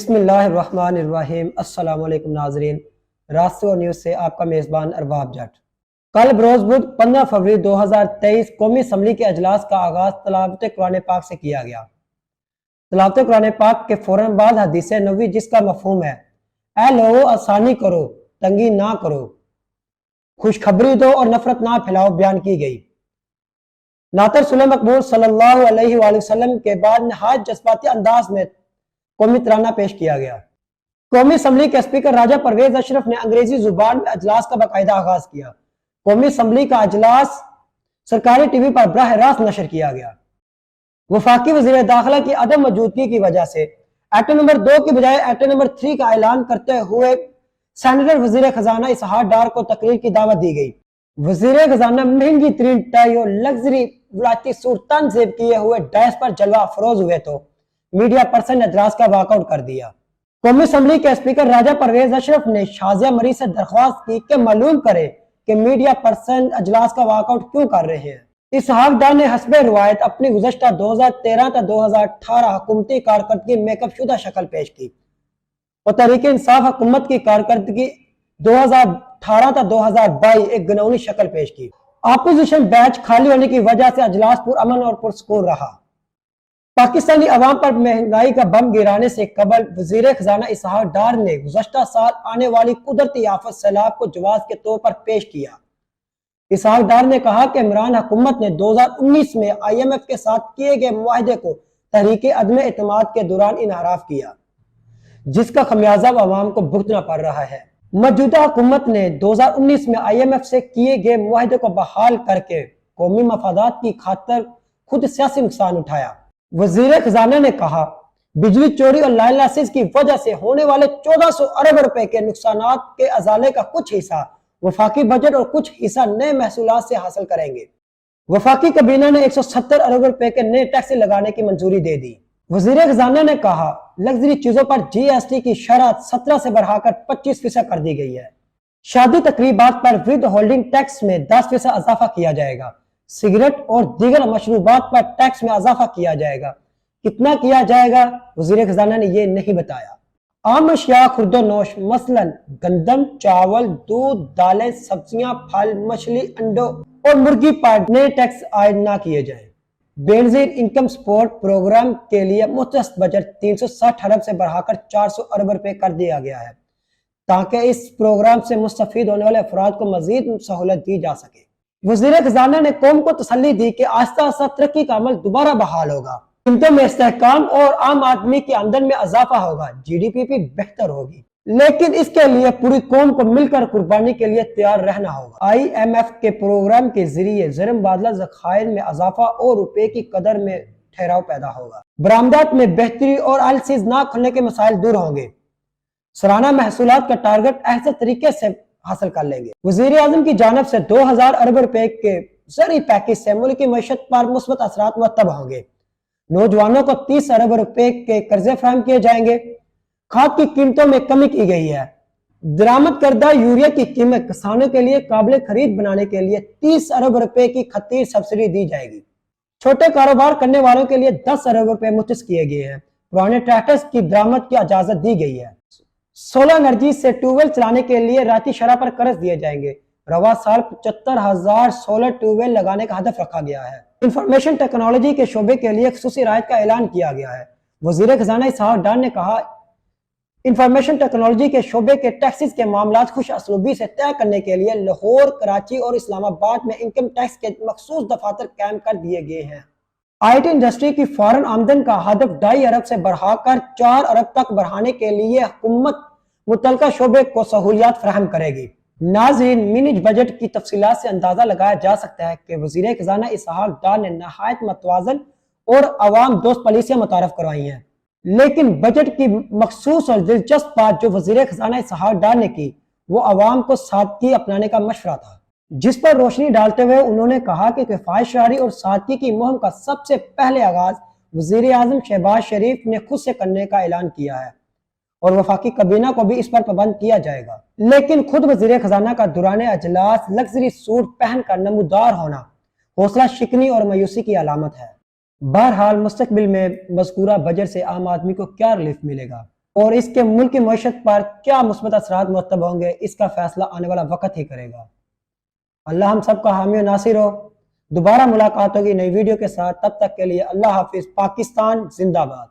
بسم اللہ الرحمن الرحیم۔ السلام علیکم ناظرین، راستو نیوز سے آپ کا میزبان ارباب جٹ۔ کل بروز بدھ 15 فروری 2023 قومی اسمبلی کے اجلاس کا آغاز تلاوت قرآن پاک سے کیا گیا۔ تلاوت قرآن پاک کے فوراً بعد حدیث نبوی جس کا مفہوم ہے اے لوگو آسانی کرو تنگی نہ کرو، خوشخبری دو اور نفرت نہ پھیلاؤ بیان کی گئی۔ نعت رسول مقبول صلی اللہ علیہ وآلہ وسلم کے بعد نہایت جذباتی انداز میں قومی ترانہ پیش کیا گیا۔ قومی اسمبلی کے اسپیکر راجہ پرویز اشرف نے انگریزی زبان میں اجلاس کا باقاعدہ آغاز کیا۔ قومی اسمبلی کا اجلاس سرکاری ٹی وی پر براہ راست نشر کیا گیا۔ وفاقی وزیر داخلہ کی عدم موجودگی کی وجہ سے ایٹم نمبر 2 کی بجائے ایٹم نمبر 3 کا اعلان کرتے ہوئے سینیٹر وزیر خزانہ اسحاق ڈار کو تقریر کی دعوت دی گئی۔ وزیر خزانہ مہنگی ترین ٹائی اور لگژری ولایتی سوٹ تن زیب کیے ہوئے ڈائس پر جلوہ افروز ہوئے تو میڈیا پرسن نے اجلاس کا واک آؤٹ کر دیا۔ قومی اسمبلی کے اسپیکر راجہ پرویز اشرف نے شازیہ مری سے درخواست کی کہ معلوم کرے کہ میڈیا پرسن اجلاس کا واک آؤٹ کیوں کر رہے ہیں۔ اسحاق ڈار نے حسب روایت اپنی گزشتہ 2013 تا 2018 حکومتی کارکردگی میک اپ شدہ شکل پیش کی اور تحریک انصاف حکومت کی کارکردگی 2018 تا 2022 ایک گنونی شکل پیش کی۔ اپوزیشن بیچ خالی ہونے کی وجہ سے اجلاس پرامن اور پرسکون رہا۔ پاکستانی عوام پر مہنگائی کا بم گرانے سے قبل وزیر خزانہ اسحاق ڈار نے گزشتہ سال آنے والی قدرتی آفت سیلاب کو جواز کے طور پر پیش کیا۔ اسحاق ڈار نے کہا کہ عمران حکومت نے 2019 میں IMF کے ساتھ کیے گئے معاہدے کو تحریک عدم اعتماد کے دوران انحراف کیا، جس کا خمیازہ عوام کو بھگتنا پڑ رہا ہے۔ موجودہ حکومت نے 2019 میں IMF سے کیے گئے معاہدے کو بحال کر کے قومی مفادات کی خاطر خود سیاسی نقصان اٹھایا۔ وزیر خزانہ نے کہا بجلی چوری اور لائن لاسز کی وجہ سے ہونے والے 1400 ارب روپے کے نقصانات کے ازالے کا کچھ حصہ وفاقی بجٹ اور کچھ حصہ نئے محصولات سے حاصل کریں گے۔ وفاقی کابینہ نے 170 ارب روپے کے نئے ٹیکس لگانے کی منظوری دے دی۔ وزیر خزانہ نے کہا لگژری چیزوں پر GST کی شرح 17 سے بڑھا کر 25% کر دی گئی ہے۔ شادی تقریبات پر ود ہولڈنگ ٹیکس میں 10% اضافہ کیا جائے گا۔ سگریٹ اور دیگر مشروبات پر ٹیکس میں اضافہ کیا جائے گا۔ کتنا کیا جائے گا وزیر خزانہ نے یہ نہیں بتایا۔ عام اشیاء خرد و نوش مثلا گندم، چاول، دودھ، دالیں، سبزیاں، پھل، مچھلی، انڈوں اور مرغی پر نئے ٹیکس عائد نہ کیے جائیں۔ بے نظیر انکم سپورٹ پروگرام کے لیے مختص بجٹ 360 ارب سے بڑھا کر 400 ارب روپے کر دیا گیا ہے تاکہ اس پروگرام سے مستفید ہونے والے افراد کو مزید سہولت دی جا سکے۔ وزیر خزانہ نے قوم کو تسلی دی کہ آہستہ آہستہ ترقی کا عمل دوبارہ بحال ہوگا، قیمتوں میں استحکام اور عام آدمی کی آمدن میں اضافہ ہوگا، GDP بھی بہتر ہوگی، لیکن اس کے لیے پوری قوم کو مل کر قربانی کے لیے تیار رہنا ہوگا۔ IMF کے پروگرام کے ذریعے زر مبادلہ ذخائر میں اضافہ اور روپے کی قدر میں ٹھہراؤ پیدا ہوگا، برآمدات میں بہتری اور LCs نہ کھلنے کے مسائل دور ہوں گے، سالانہ محصولات کا ٹارگٹ احسن طریقے سے حاصل کر لیں گے۔ وزیر اعظم کی جانب سے 2000 ارب روپے کے زرعی پیکیج سے ملکی معیشت پر مثبت اثرات مرتب ہوں گے۔ نوجوانوں کو 30 ارب روپے کے قرضے فراہم کیے جائیں گے۔ کھاد کی قیمتوں میں کمی کی گئی ہے۔ درآمد کردہ یوریا کی قیمت کسانوں کے لیے قابل خرید بنانے کے لیے 30 ارب روپے کی خطیر سبسڈی دی جائے گی۔ چھوٹے کاروبار کرنے والوں کے لیے 10 ارب روپے مختص کیے گئے ہیں۔ پرانے ٹریکٹرز کی درآمد کی اجازت دی گئی ہے۔ سولر انرجی سے ٹیوب ویل چلانے کے لیے رعایتی شرح پر قرض دیے جائیں گے۔ رواں سال 75,000 سولر ٹیوب ویل لگانے کا ہدف رکھا گیا ہے۔ انفارمیشن ٹیکنالوجی کے شعبے کے لیے خصوصی رعایت کا اعلان کیا گیا ہے۔ وزیر خزانہ اسحاق ڈار نے کہا انفارمیشن ٹیکنالوجی کے شعبے کے ٹیکسز کے معاملات خوش اسلوبی سے طے کرنے کے لیے لاہور، کراچی اور اسلام آباد میں انکم ٹیکس کے مخصوص دفاتر قائم کر دیے گئے ہیں۔ IT انڈسٹری کی فارن آمدن کا ہدف 2.5 ارب سے بڑھا کر 4 ارب تک بڑھانے کے لیے حکومت متعلقہ شعبے کو سہولیات فراہم کرے گی۔ ناظرین، مینج بجٹ کی تفصیلات سے اندازہ لگایا جا سکتا ہے کہ وزیر خزانہ اسحاق ڈار نے نہایت متوازن اور عوام دوست پالیسیاں متعارف کروائی ہیں، لیکن بجٹ کی مخصوص اور دلچسپ بات جو وزیر خزانہ اسحاق ڈار نے کی وہ عوام کو سادگی اپنانے کا مشورہ تھا، جس پر روشنی ڈالتے ہوئے انہوں نے کہا کہ کفایت شعاری اور سادگی کی مہم کا سب سے پہلے آغاز وزیر اعظم شہباز شریف نے خود سے کرنے کا اعلان کیا ہے اور وفاقی کابینہ کو بھی اس پر پابند کیا جائے گا، لیکن خود وزیر خزانہ کا دوران اجلاس لگژری سوٹ پہن کر نمودار ہونا حوصلہ شکنی اور مایوسی کی علامت ہے۔ بہرحال مستقبل میں مذکورہ بجٹ سے عام آدمی کو کیا ریلیف ملے گا؟ اور اس کے ملکی معیشت پر کیا مثبت اثرات مرتب ہوں گے، اس کا فیصلہ آنے والا وقت ہی کرے گا۔ اللہ ہم سب کا حامی و ناصر ہو۔ دوبارہ ملاقات ہوگی نئی ویڈیو کے ساتھ، تب تک کے لیے اللہ حافظ۔ پاکستان زندہ باد۔